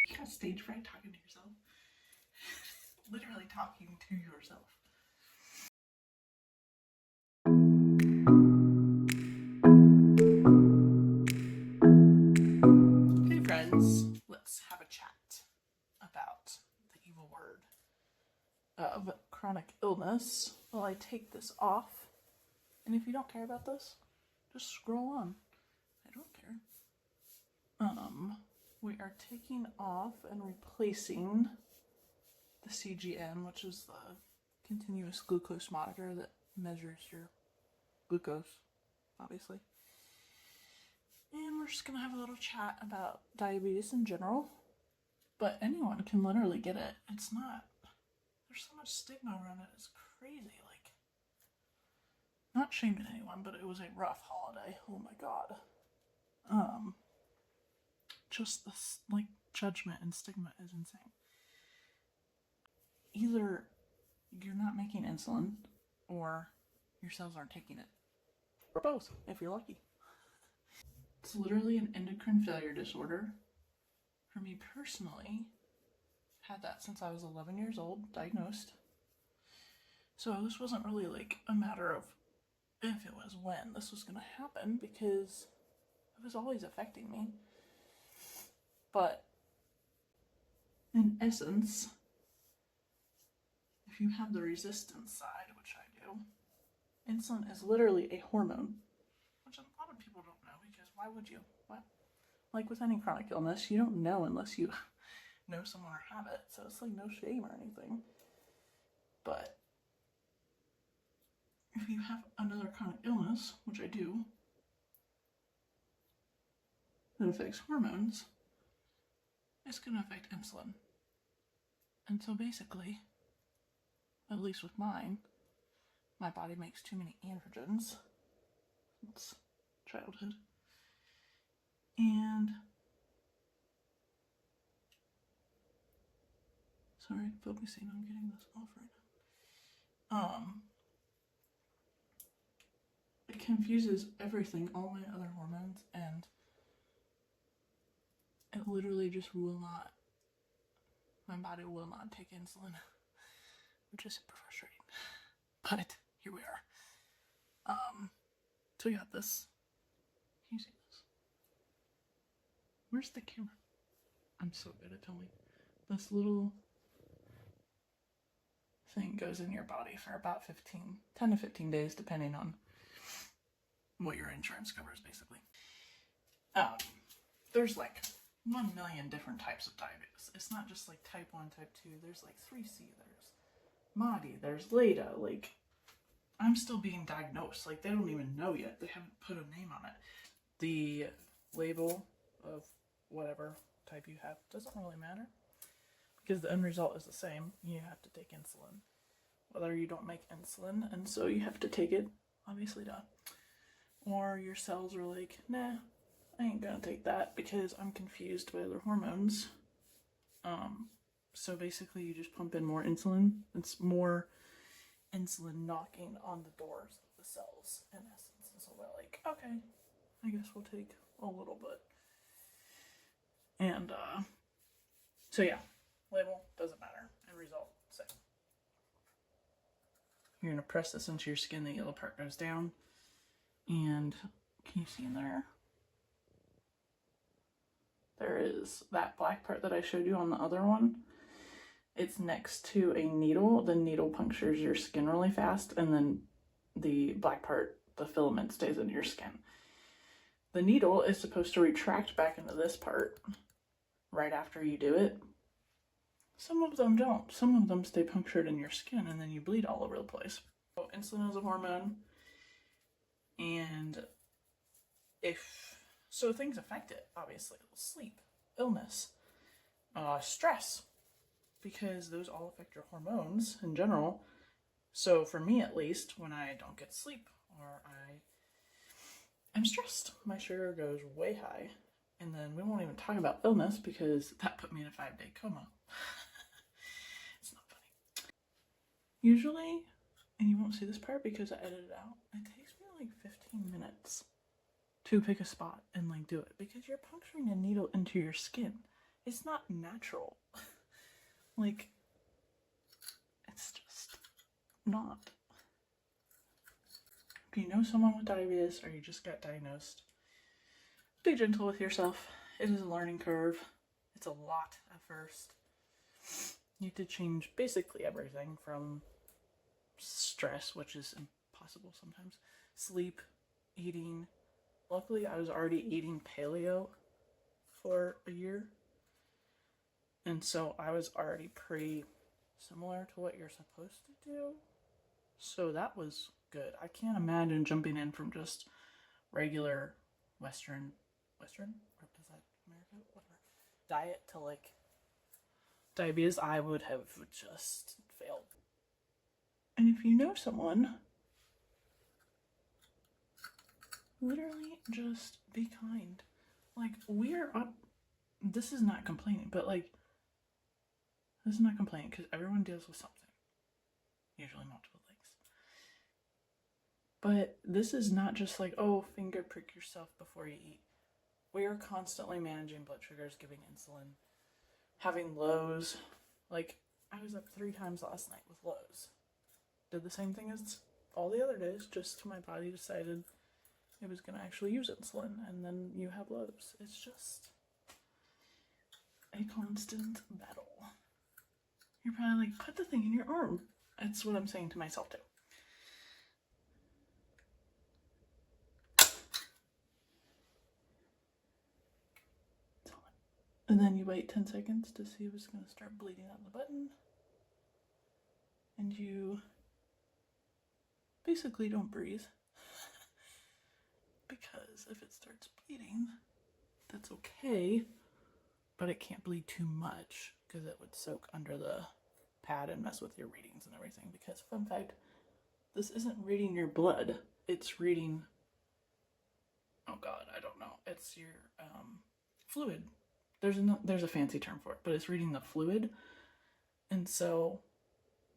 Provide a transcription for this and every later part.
You got stage fright talking to yourself. Literally talking to yourself. Hey friends, let's have a chat about the evil word of chronic illness while I take this off. And if you don't care about this, just scroll on. I don't care. We are taking off and replacing the CGM, which is the continuous glucose monitor that measures your glucose, obviously. And we're just gonna have a little chat about diabetes in general. But anyone can literally get it. It's not, there's so much stigma around it, it's crazy. Like, not shaming anyone, but it was a rough holiday. Oh my god. Just this, like, judgment and stigma is insane. Either you're not making insulin, or your cells aren't taking it. Or both, if you're lucky. It's literally an endocrine failure disorder. For me personally, had that since I was 11 years old, diagnosed. So this wasn't really like a matter of if, it was when this was going to happen, because it was always affecting me. But in essence, if you have the resistance side, which I do, insulin is literally a hormone, which a lot of people don't know, because why would you? What? Like with any chronic illness, you don't know unless you know someone or have it, so it's like no shame or anything. But if you have another chronic illness, which I do, that affects hormones, it's going to affect insulin. And so basically, at least with mine, my body makes too many androgens since childhood. And sorry, focusing on getting this off right now. It confuses everything, all my other hormones, and it literally just will not, my body will not take insulin, which is super frustrating. But here we are. So we got this. Can you see this? Where's the camera? I'm so good at filming. This little thing goes in your body for about 10 to 15 days, depending on what your insurance covers, basically. There's like 1 million different types of diabetes. It's not just like type 1, type 2. There's like 3C, there's MADI, there's LADA. Like, I'm still being diagnosed. Like, they don't even know yet. They haven't put a name on it. The label of whatever type you have doesn't really matter, because the end result is the same. You have to take insulin, whether you don't make insulin, and so you have to take it, obviously, or your cells are like, nah, I ain't gonna take that because I'm confused by other hormones. So basically you just pump in more insulin. It's more insulin knocking on the doors of the cells, in essence. And so they're like, okay, I guess we'll take a little bit. And so yeah, label doesn't matter, end result same. You're gonna press this into your skin, the yellow part goes down, and can you see in there? There is that black part that I showed you on the other one. It's next to a needle. The needle punctures your skin really fast, and then the black part, the filament, stays in your skin. The needle is supposed to retract back into this part right after you do it. Some of them don't. Some of them stay punctured in your skin, and then you bleed all over the place. So insulin is a hormone, and so things affect it, obviously. Sleep, illness, stress, because those all affect your hormones in general. So for me, at least, when I don't get sleep or I'm stressed, my sugar goes way high. And then we won't even talk about illness, because that put me in a 5-day coma. It's not funny. Usually, and you won't see this part because I edited it out, it takes me like 15 minutes to pick a spot and like do it, because you're puncturing a needle into your skin. It's not natural. Like, it's just not. If you know someone with diabetes or you just got diagnosed, be gentle with yourself. It is a learning curve. It's a lot at first. You have to change basically everything from stress, which is impossible sometimes, sleep, eating. Luckily, I was already eating paleo for a year. And so I was already pretty similar to what you're supposed to do. So that was good. I can't imagine jumping in from just regular Western, or is that America? Whatever. Diet to like diabetes. I would have just failed. And if you know someone, literally just be kind. Like, we're up. This is not complaining, but like, this is not complaining because everyone deals with something. Usually multiple things. But this is not just like, oh, finger prick yourself before you eat. We are constantly managing blood sugars, giving insulin, having lows. Like, I was up 3 times last night with lows. Did the same thing as all the other days, just my body decided it was going to actually use insulin, and then you have lows. It's just a constant battle. You're probably like, put the thing in your arm. That's what I'm saying to myself too. And then you wait 10 seconds to see if it's going to start bleeding out of the button. And you basically don't breathe. Because if it starts bleeding, that's okay. But it can't bleed too much because it would soak under the pad and mess with your readings and everything. Because, fun fact, this isn't reading your blood. It's reading, oh God, I don't know. It's your fluid. There's a fancy term for it, but it's reading the fluid. And so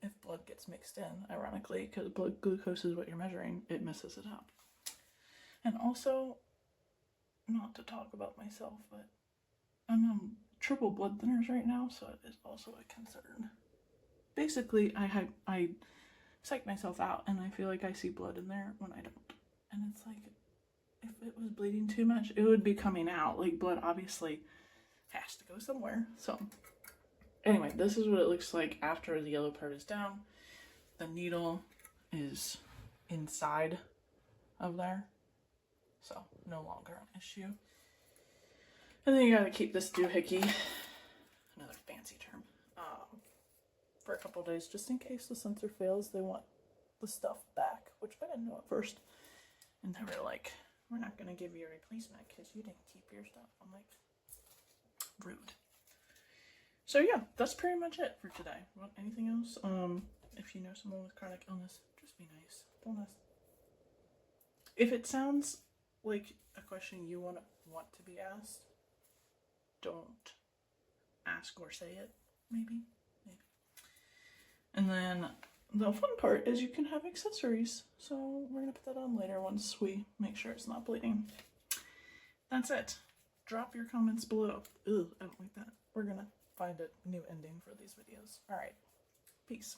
if blood gets mixed in, ironically, because blood glucose is what you're measuring, it messes it up. And also, not to talk about myself, but I'm on triple blood thinners right now, so it is also a concern. Basically, I psych myself out, and I feel like I see blood in there when I don't. And it's like, if it was bleeding too much, it would be coming out. Like, blood obviously has to go somewhere. So anyway, this is what it looks like after the yellow part is down. The needle is inside of there, so no longer an issue. And then you gotta keep this doohickey, another fancy term, for a couple days just in case the sensor fails. They want the stuff back, which I didn't know at first. And they were like, we're not gonna give you a replacement because you didn't keep your stuff. I'm like, rude. So yeah, that's pretty much it for today. Want anything else? If you know someone with chronic illness, just be nice. Don't ask. If it sounds like a question you want to be asked, don't ask or say it. Maybe. And then the fun part is you can have accessories. So we're gonna put that on later once we make sure it's not bleeding. That's it. Drop your comments below. Ugh, I don't like that. We're gonna find a new ending for these videos. All right. Peace.